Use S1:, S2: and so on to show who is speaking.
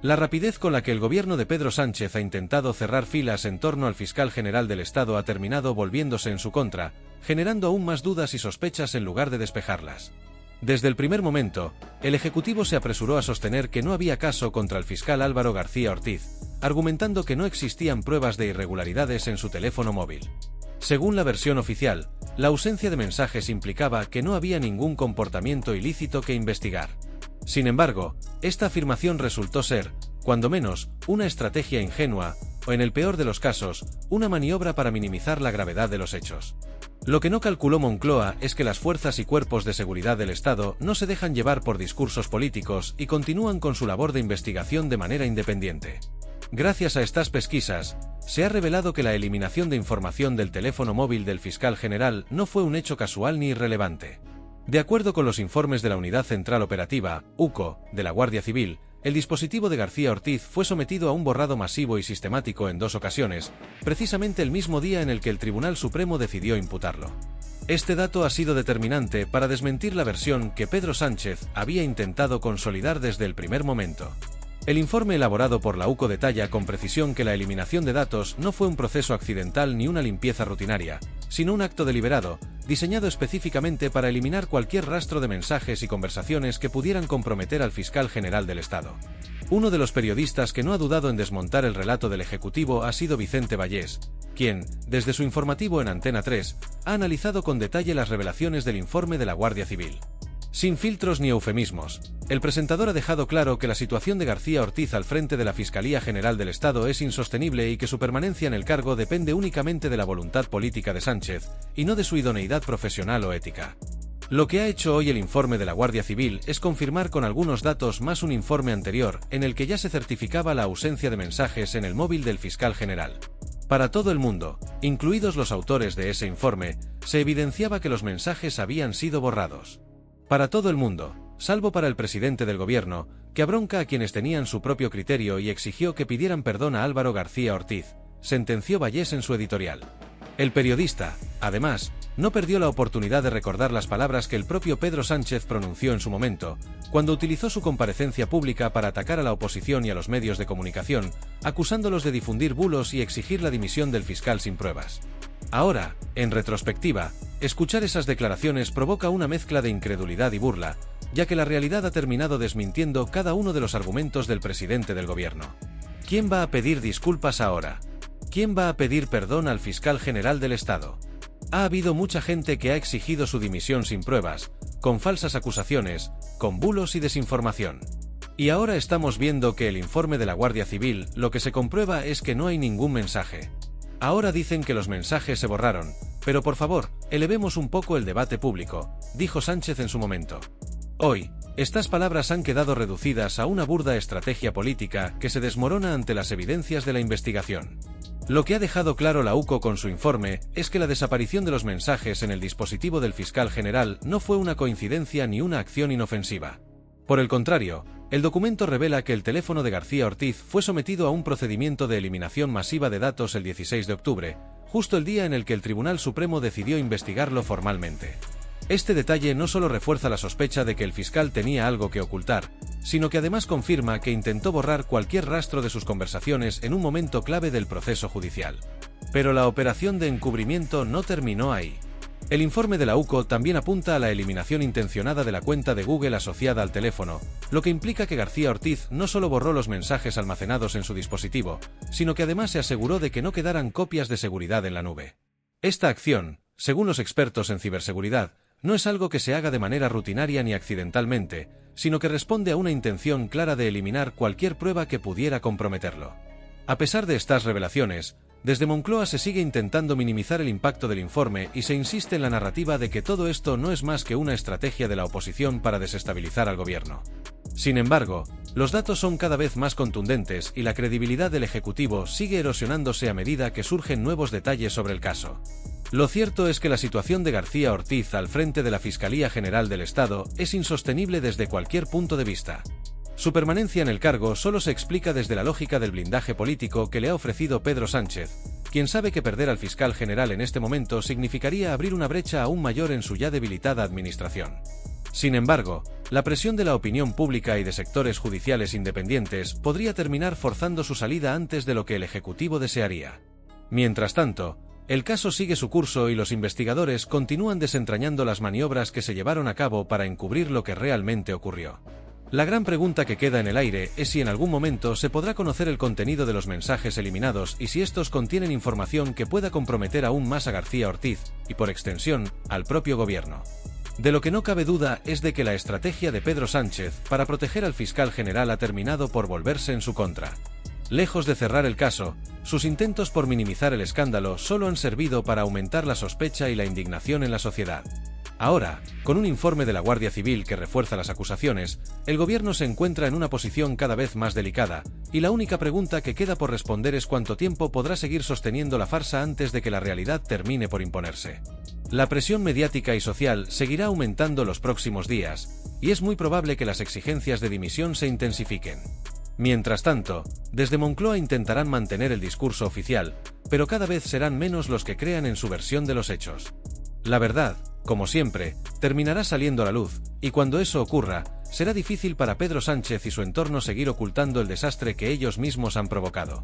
S1: La rapidez con la que el gobierno de Pedro Sánchez ha intentado cerrar filas en torno al fiscal general del Estado ha terminado volviéndose en su contra, generando aún más dudas y sospechas en lugar de despejarlas. Desde el primer momento, el Ejecutivo se apresuró a sostener que no había caso contra el fiscal Álvaro García Ortiz, argumentando que no existían pruebas de irregularidades en su teléfono móvil. Según la versión oficial, la ausencia de mensajes implicaba que no había ningún comportamiento ilícito que investigar. Sin embargo, esta afirmación resultó ser, cuando menos, una estrategia ingenua, o en el peor de los casos, una maniobra para minimizar la gravedad de los hechos. Lo que no calculó Moncloa es que las fuerzas y cuerpos de seguridad del Estado no se dejan llevar por discursos políticos y continúan con su labor de investigación de manera independiente. Gracias a estas pesquisas, se ha revelado que la eliminación de información del teléfono móvil del fiscal general no fue un hecho casual ni irrelevante. De acuerdo con los informes de la Unidad Central Operativa, UCO, de la Guardia Civil, el dispositivo de García Ortiz fue sometido a un borrado masivo y sistemático en 2 ocasiones, precisamente el mismo día en el que el Tribunal Supremo decidió imputarlo. Este dato ha sido determinante para desmentir la versión que Pedro Sánchez había intentado consolidar desde el primer momento. El informe elaborado por la UCO detalla con precisión que la eliminación de datos no fue un proceso accidental ni una limpieza rutinaria, sino un acto deliberado, diseñado específicamente para eliminar cualquier rastro de mensajes y conversaciones que pudieran comprometer al fiscal general del Estado. Uno de los periodistas que no ha dudado en desmontar el relato del Ejecutivo ha sido Vicente Vallés, quien, desde su informativo en Antena 3, ha analizado con detalle las revelaciones del informe de la Guardia Civil. Sin filtros ni eufemismos, el presentador ha dejado claro que la situación de García Ortiz al frente de la Fiscalía General del Estado es insostenible y que su permanencia en el cargo depende únicamente de la voluntad política de Sánchez, y no de su idoneidad profesional o ética. Lo que ha hecho hoy el informe de la Guardia Civil es confirmar con algunos datos más un informe anterior, en el que ya se certificaba la ausencia de mensajes en el móvil del fiscal general. Para todo el mundo, incluidos los autores de ese informe, se evidenciaba que los mensajes habían sido borrados. Para todo el mundo, salvo para el presidente del gobierno, que abronca a quienes tenían su propio criterio y exigió que pidieran perdón a Álvaro García Ortiz, sentenció Vallés en su editorial. El periodista, además, no perdió la oportunidad de recordar las palabras que el propio Pedro Sánchez pronunció en su momento, cuando utilizó su comparecencia pública para atacar a la oposición y a los medios de comunicación, acusándolos de difundir bulos y exigir la dimisión del fiscal sin pruebas. Ahora, en retrospectiva, escuchar esas declaraciones provoca una mezcla de incredulidad y burla, ya que la realidad ha terminado desmintiendo cada uno de los argumentos del presidente del gobierno. ¿Quién va a pedir disculpas ahora? ¿Quién va a pedir perdón al fiscal general del Estado? Ha habido mucha gente que ha exigido su dimisión sin pruebas, con falsas acusaciones, con bulos y desinformación. Y ahora estamos viendo que el informe de la Guardia Civil lo que se comprueba es que no hay ningún mensaje. Ahora dicen que los mensajes se borraron, pero por favor, elevemos un poco el debate público, dijo Sánchez en su momento. Hoy, estas palabras han quedado reducidas a una burda estrategia política que se desmorona ante las evidencias de la investigación. Lo que ha dejado claro la UCO con su informe es que la desaparición de los mensajes en el dispositivo del fiscal general no fue una coincidencia ni una acción inofensiva. Por el contrario, el documento revela que el teléfono de García Ortiz fue sometido a un procedimiento de eliminación masiva de datos el 16 de octubre, justo el día en el que el Tribunal Supremo decidió investigarlo formalmente. Este detalle no solo refuerza la sospecha de que el fiscal tenía algo que ocultar, sino que además confirma que intentó borrar cualquier rastro de sus conversaciones en un momento clave del proceso judicial. Pero la operación de encubrimiento no terminó ahí. El informe de la UCO también apunta a la eliminación intencionada de la cuenta de Google asociada al teléfono, lo que implica que García Ortiz no solo borró los mensajes almacenados en su dispositivo, sino que además se aseguró de que no quedaran copias de seguridad en la nube. Esta acción, según los expertos en ciberseguridad, no es algo que se haga de manera rutinaria ni accidentalmente, sino que responde a una intención clara de eliminar cualquier prueba que pudiera comprometerlo. A pesar de estas revelaciones, desde Moncloa se sigue intentando minimizar el impacto del informe y se insiste en la narrativa de que todo esto no es más que una estrategia de la oposición para desestabilizar al gobierno. Sin embargo, los datos son cada vez más contundentes y la credibilidad del Ejecutivo sigue erosionándose a medida que surgen nuevos detalles sobre el caso. Lo cierto es que la situación de García Ortiz al frente de la Fiscalía General del Estado es insostenible desde cualquier punto de vista. Su permanencia en el cargo solo se explica desde la lógica del blindaje político que le ha ofrecido Pedro Sánchez, quien sabe que perder al fiscal general en este momento significaría abrir una brecha aún mayor en su ya debilitada administración. Sin embargo, la presión de la opinión pública y de sectores judiciales independientes podría terminar forzando su salida antes de lo que el Ejecutivo desearía. Mientras tanto, el caso sigue su curso y los investigadores continúan desentrañando las maniobras que se llevaron a cabo para encubrir lo que realmente ocurrió. La gran pregunta que queda en el aire es si en algún momento se podrá conocer el contenido de los mensajes eliminados y si estos contienen información que pueda comprometer aún más a García Ortiz, y por extensión, al propio gobierno. De lo que no cabe duda es de que la estrategia de Pedro Sánchez para proteger al fiscal general ha terminado por volverse en su contra. Lejos de cerrar el caso, sus intentos por minimizar el escándalo solo han servido para aumentar la sospecha y la indignación en la sociedad. Ahora, con un informe de la Guardia Civil que refuerza las acusaciones, el gobierno se encuentra en una posición cada vez más delicada, y la única pregunta que queda por responder es cuánto tiempo podrá seguir sosteniendo la farsa antes de que la realidad termine por imponerse. La presión mediática y social seguirá aumentando los próximos días, y es muy probable que las exigencias de dimisión se intensifiquen. Mientras tanto, desde Moncloa intentarán mantener el discurso oficial, pero cada vez serán menos los que crean en su versión de los hechos. La verdad, como siempre, terminará saliendo a la luz, y cuando eso ocurra, será difícil para Pedro Sánchez y su entorno seguir ocultando el desastre que ellos mismos han provocado.